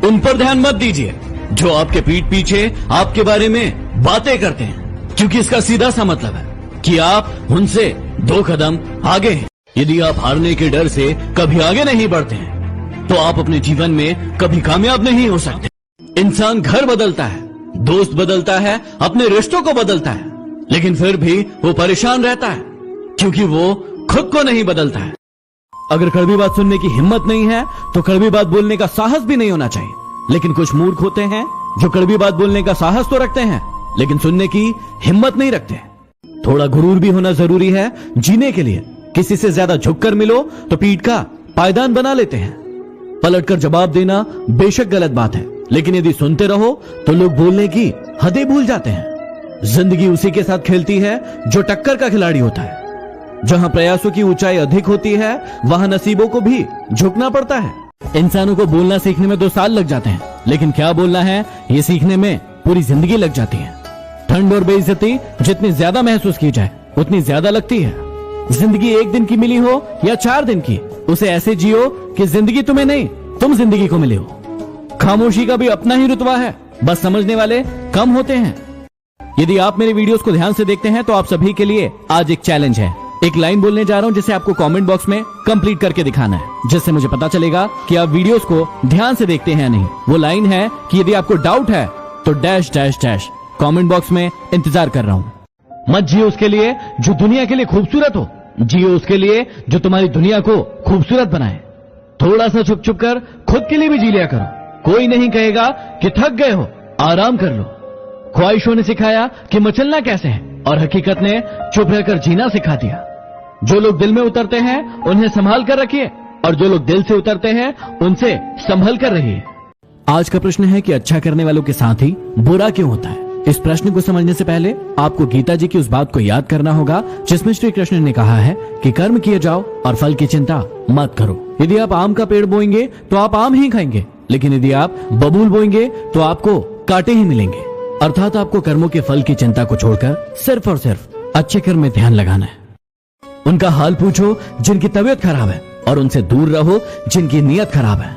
उन पर ध्यान मत दीजिए जो आपके पीठ पीछे आपके बारे में बातें करते हैं, क्योंकि इसका सीधा सा मतलब है कि आप उनसे 2 कदम आगे हैं। यदि आप हारने के डर से कभी आगे नहीं बढ़ते हैं तो आप अपने जीवन में कभी कामयाब नहीं हो सकते। इंसान घर बदलता है, दोस्त बदलता है, अपने रिश्तों को बदलता है, लेकिन फिर भी वो परेशान रहता है क्योंकि वो खुद को नहीं बदलता है। अगर कड़वी बात सुनने की हिम्मत नहीं है तो कड़वी बात बोलने का साहस भी नहीं होना चाहिए। लेकिन कुछ मूर्ख होते हैं जो कड़वी बात बोलने का साहस तो रखते हैं लेकिन सुनने की हिम्मत नहीं रखते। थोड़ा गुरूर भी होना जरूरी है जीने के लिए। किसी से ज्यादा झुककर मिलो तो पीठ का पायदान बना लेते हैं। पलटकर जवाब देना बेशक गलत बात है, लेकिन यदि सुनते रहो तो लोग बोलने की हदें भूल जाते हैं। जिंदगी उसी के साथ खेलती है जो टक्कर का खिलाड़ी होता है। जहां प्रयासों की ऊंचाई अधिक होती है वहां नसीबों को भी झुकना पड़ता है। इंसानों को बोलना सीखने में 2 साल लग जाते हैं, लेकिन क्या बोलना है ये सीखने में पूरी जिंदगी लग जाती है। ठंड और बेइज्जती जितनी ज्यादा महसूस की जाए उतनी ज्यादा लगती है। जिंदगी 1 दिन की मिली हो या 4 दिन की, उसे ऐसे जियो कि जिंदगी तुम्हें नहीं तुम जिंदगी को मिले हो। खामोशी का भी अपना ही रुतबा है, बस समझने वाले कम होते हैं। यदि आप मेरे वीडियोस को ध्यान से देखते हैं तो आप सभी के लिए आज एक चैलेंज है। एक लाइन बोलने जा रहा हूं जिसे आपको कमेंट बॉक्स में कंप्लीट करके दिखाना है, जिससे मुझे पता चलेगा कि आप वीडियोस को ध्यान से देखते हैं या नहीं। वो लाइन है कि यदि आपको डाउट है तो dash dash dash. Comment box में इंतजार कर रहा हूं। मत जियो उसके लिए जो दुनिया के लिए खूबसूरत हो, जियो उसके लिए जो तुम्हारी दुनिया को खूबसूरत बनाए। थोड़ा सा छुप छुप कर खुद के लिए भी जी लिया करो। कोई नहीं कहेगा कि थक गए हो, आराम कर लो। ख्वाहिशों ने सिखाया कि मचलना कैसे है और हकीकत ने चुप रहकर जीना सिखा दिया। जो लोग दिल में उतरते हैं उन्हें संभाल कर रखिए और जो लोग दिल से उतरते हैं उनसे संभल कर रहिए। आज का प्रश्न है कि अच्छा करने वालों के साथ ही बुरा क्यों होता है। इस प्रश्न को समझने से पहले आपको गीता जी की उस बात को याद करना होगा जिसमें श्री कृष्ण ने कहा है कि कर्म किए जाओ और फल की चिंता मत करो। यदि आप आम का पेड़ बोएंगे तो आप आम ही खाएंगे, लेकिन यदि आप बबूल बोएंगे तो आपको कांटे ही मिलेंगे। अर्थात आपको कर्मों के फल की चिंता को छोड़कर सिर्फ और सिर्फ अच्छे कर्म में ध्यान लगाना है। उनका हाल पूछो जिनकी तबीयत खराब है और उनसे दूर रहो जिनकी नीयत खराब है।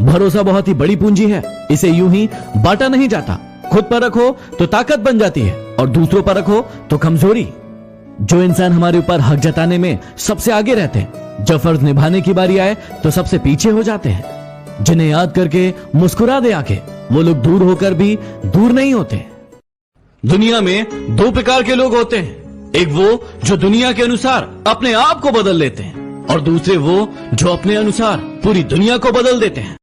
भरोसा बहुत ही बड़ी पूंजी है, इसे यूं ही बांटा नहीं जाता। खुद पर रखो तो ताकत बन जाती है और दूसरों पर रखो तो कमजोरी। जो इंसान हमारे ऊपर हक जताने में सबसे आगे रहते हैं, जब फर्ज निभाने की बारी आए तो सबसे पीछे हो जाते हैं। जिन्हें याद करके मुस्कुरा दे आके, वो लोग दूर होकर भी दूर नहीं होते। दुनिया में 2 प्रकार के लोग होते हैं, एक वो जो दुनिया के अनुसार अपने आप को बदल लेते हैं और दूसरे वो जो अपने अनुसार पूरी दुनिया को बदल देते हैं।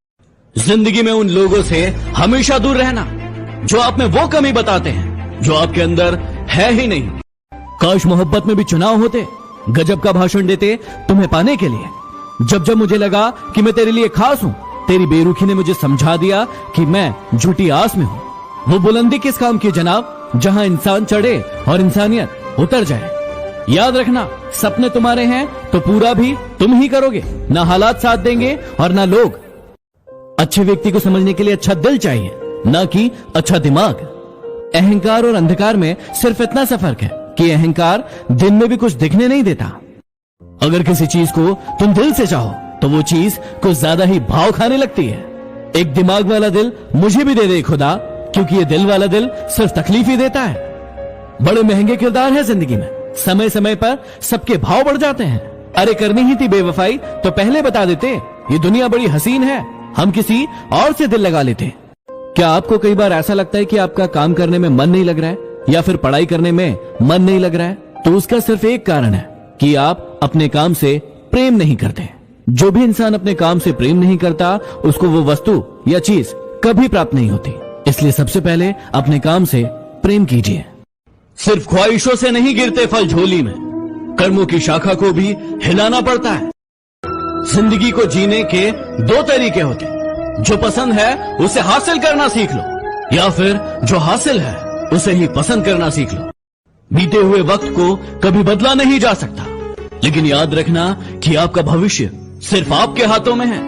जिंदगी में उन लोगों से हमेशा दूर रहना जो आप में वो कमी बताते हैं जो आपके अंदर है ही नहीं। काश मोहब्बत में भी चुनाव होते, गजब का भाषण देते तुम्हें पाने के लिए। जब जब मुझे लगा कि मैं तेरे लिए खास हूं, तेरी बेरुखी ने मुझे समझा दिया कि मैं झूठी आस में हूं। वो बुलंदी किस काम की जनाब जहां इंसान चढ़े और इंसानियत उतर जाए। याद रखना, सपने तुम्हारे हैं तो पूरा भी तुम ही करोगे, ना हालात साथ देंगे और ना लोग। अच्छे व्यक्ति को समझने के लिए अच्छा दिल चाहिए, ना कि अच्छा दिमाग। अहंकार और अंधकार में सिर्फ इतना सा फर्क है कि अहंकार दिन में भी कुछ दिखने नहीं देता। अगर किसी चीज को तुम दिल से चाहो तो वो चीज कुछ ज्यादा ही भाव खाने लगती है। एक दिमाग वाला दिल मुझे भी दे दे खुदा, क्योंकि ये दिल वाला दिल सिर्फ तकलीफ ही देता है। बड़े महंगे किरदार है जिंदगी में, समय समय पर सबके भाव बढ़ जाते हैं। अरे करनी ही थी बेवफाई तो पहले बता देते, ये दुनिया बड़ी हसीन है, हम किसी और से दिल लगा लेते। क्या आपको कई बार ऐसा लगता है कि आपका काम करने में मन नहीं लग रहा है या फिर पढ़ाई करने में मन नहीं लग रहा है? तो उसका सिर्फ एक कारण है कि आप अपने काम से प्रेम नहीं करते। जो भी इंसान अपने काम से प्रेम नहीं करता उसको वो वस्तु या चीज कभी प्राप्त नहीं होती। इसलिए सबसे पहले अपने काम से प्रेम कीजिए। सिर्फ ख्वाहिशों से नहीं गिरते फल झोली में, कर्मों की शाखा को भी हिलाना पड़ता है। जिंदगी को जीने के 2 तरीके होते हैं, जो पसंद है उसे हासिल करना सीख लो या फिर जो हासिल है उसे ही पसंद करना सीख लो। बीते हुए वक्त को कभी बदला नहीं जा सकता, लेकिन याद रखना कि आपका भविष्य सिर्फ आपके हाथों में है।